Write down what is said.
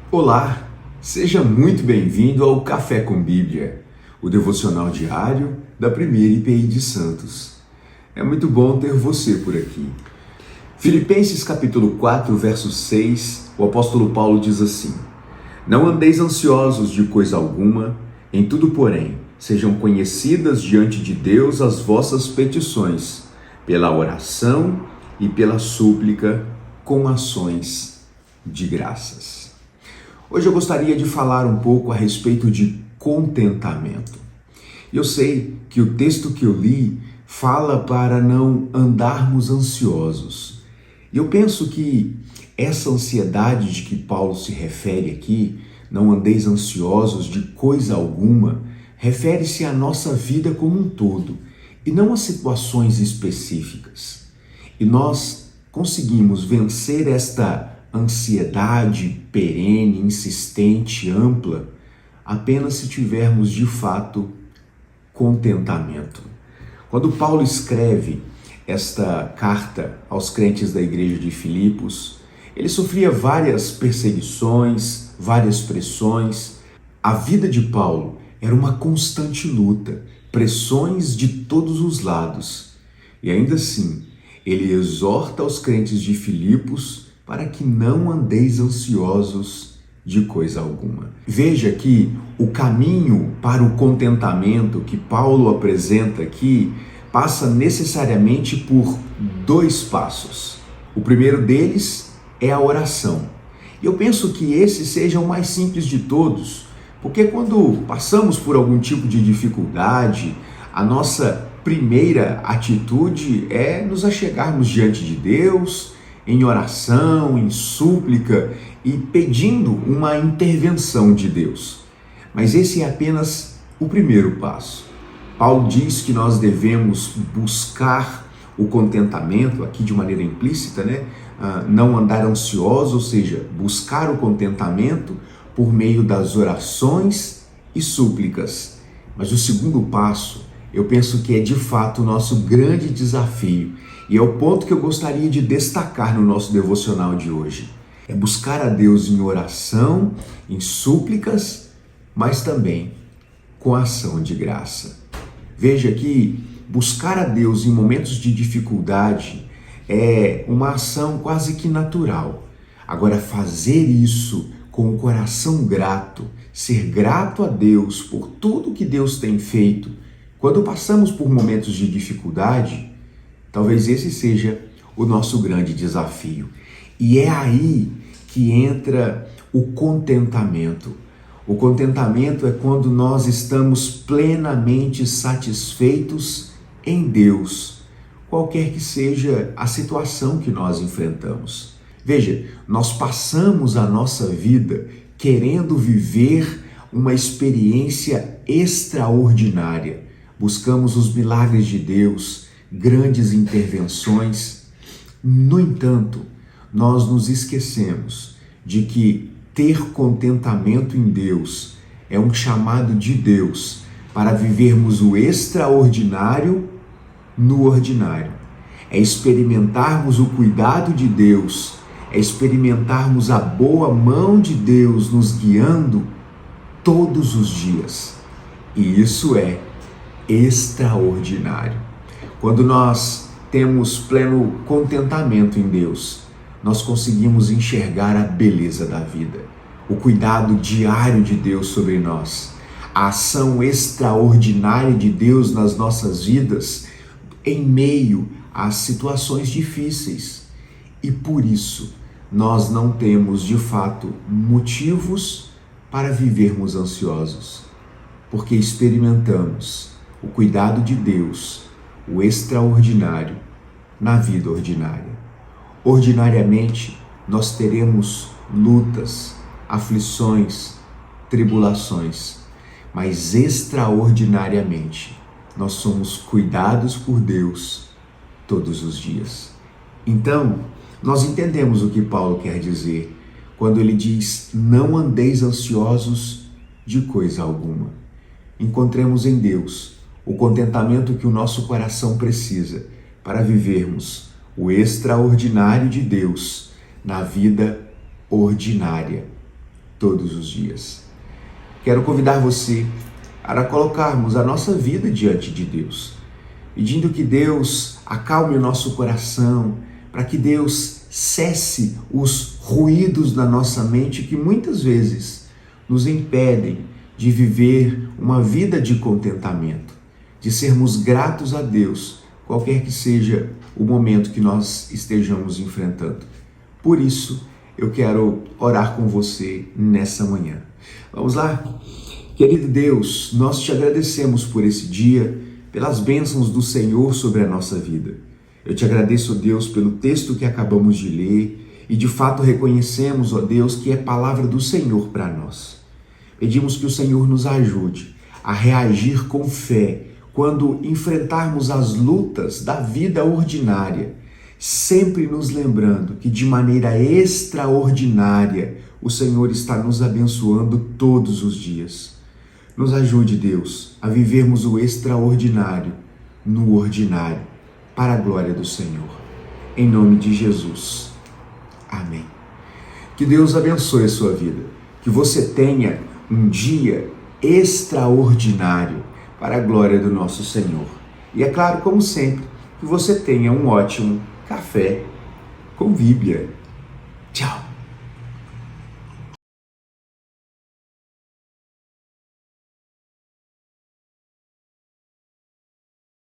Olá, seja muito bem-vindo ao Café com Bíblia, o devocional diário da primeira IPI de Santos. É muito bom ter você por aqui. Filipenses capítulo 4, verso 6, o apóstolo Paulo diz assim: Não andeis ansiosos de coisa alguma, em tudo, porém, sejam conhecidas diante de Deus as vossas petições, pela oração e pela súplica, com ações de graças. Hoje eu gostaria de falar um pouco a respeito de contentamento. Eu sei que o texto que eu li fala para não andarmos ansiosos. E eu penso que essa ansiedade de que Paulo se refere aqui, não andeis ansiosos de coisa alguma, refere-se à nossa vida como um todo e não a situações específicas. E nós conseguimos vencer esta ansiedade perene, insistente, ampla, apenas se tivermos de fato contentamento. Quando Paulo escreve esta carta aos crentes da igreja de Filipos, ele sofria várias perseguições, várias pressões. A vida de Paulo era uma constante luta, pressões de todos os lados. E ainda assim, ele exorta os crentes de Filipos para que não andeis ansiosos de coisa alguma. Veja que o caminho para o contentamento que Paulo apresenta aqui passa necessariamente por dois passos. O primeiro deles é a oração. E eu penso que esse seja o mais simples de todos, porque quando passamos por algum tipo de dificuldade, a nossa primeira atitude é nos achegarmos diante de Deus, em oração, em súplica e pedindo uma intervenção de Deus. Mas esse é apenas o primeiro passo. Paulo diz que nós devemos buscar o contentamento, aqui de maneira implícita, não andar ansioso, ou seja, buscar o contentamento por meio das orações e súplicas. Mas o segundo passo, eu penso que é de fato o nosso grande desafio, e é o ponto que eu gostaria de destacar no nosso devocional de hoje. É buscar a Deus em oração, em súplicas, mas também com ação de graça. Veja que buscar a Deus em momentos de dificuldade é uma ação quase que natural. Agora, fazer isso com o coração grato, ser grato a Deus por tudo que Deus tem feito, quando passamos por momentos de dificuldade, talvez esse seja o nosso grande desafio. E é aí que entra o contentamento. O contentamento é quando nós estamos plenamente satisfeitos em Deus, qualquer que seja a situação que nós enfrentamos. Veja, nós passamos a nossa vida querendo viver uma experiência extraordinária. Buscamos os milagres de Deus, grandes intervenções. No entanto, nós nos esquecemos de que ter contentamento em Deus é um chamado de Deus para vivermos o extraordinário no ordinário. É experimentarmos o cuidado de Deus, é experimentarmos a boa mão de Deus nos guiando todos os dias. E isso é extraordinário. Quando nós temos pleno contentamento em Deus, nós conseguimos enxergar a beleza da vida, o cuidado diário de Deus sobre nós, a ação extraordinária de Deus nas nossas vidas em meio às situações difíceis. E por isso, nós não temos de fato motivos para vivermos ansiosos, porque experimentamos o cuidado de Deus, o extraordinário, na vida ordinária. Ordinariamente, nós teremos lutas, aflições, tribulações, mas extraordinariamente, nós somos cuidados por Deus todos os dias. Então, nós entendemos o que Paulo quer dizer quando ele diz: não andeis ansiosos de coisa alguma. Encontremos em Deus o contentamento que o nosso coração precisa para vivermos o extraordinário de Deus na vida ordinária. todos os dias. Quero convidar você para colocarmos a nossa vida diante de Deus, pedindo que Deus acalme o nosso coração, para que Deus cesse os ruídos da nossa mente que muitas vezes nos impedem de viver uma vida de contentamento, de sermos gratos a Deus, qualquer que seja o momento que nós estejamos enfrentando. Por isso, eu quero orar com você nessa manhã. Vamos lá? Querido Deus, nós te agradecemos por esse dia, pelas bênçãos do Senhor sobre a nossa vida. Eu te agradeço, ó Deus, pelo texto que acabamos de ler e de fato reconhecemos, ó Deus, que é palavra do Senhor para nós. Pedimos que o Senhor nos ajude a reagir com fé quando enfrentarmos as lutas da vida ordinária, sempre nos lembrando que de maneira extraordinária o Senhor está nos abençoando todos os dias. Nos ajude, Deus, a vivermos o extraordinário no ordinário, para a glória do Senhor. Em nome de Jesus. Amém. Que Deus abençoe a sua vida, que você tenha um dia extraordinário para a glória do nosso Senhor. E é claro, como sempre, que você tenha um ótimo café com Bíblia. Tchau!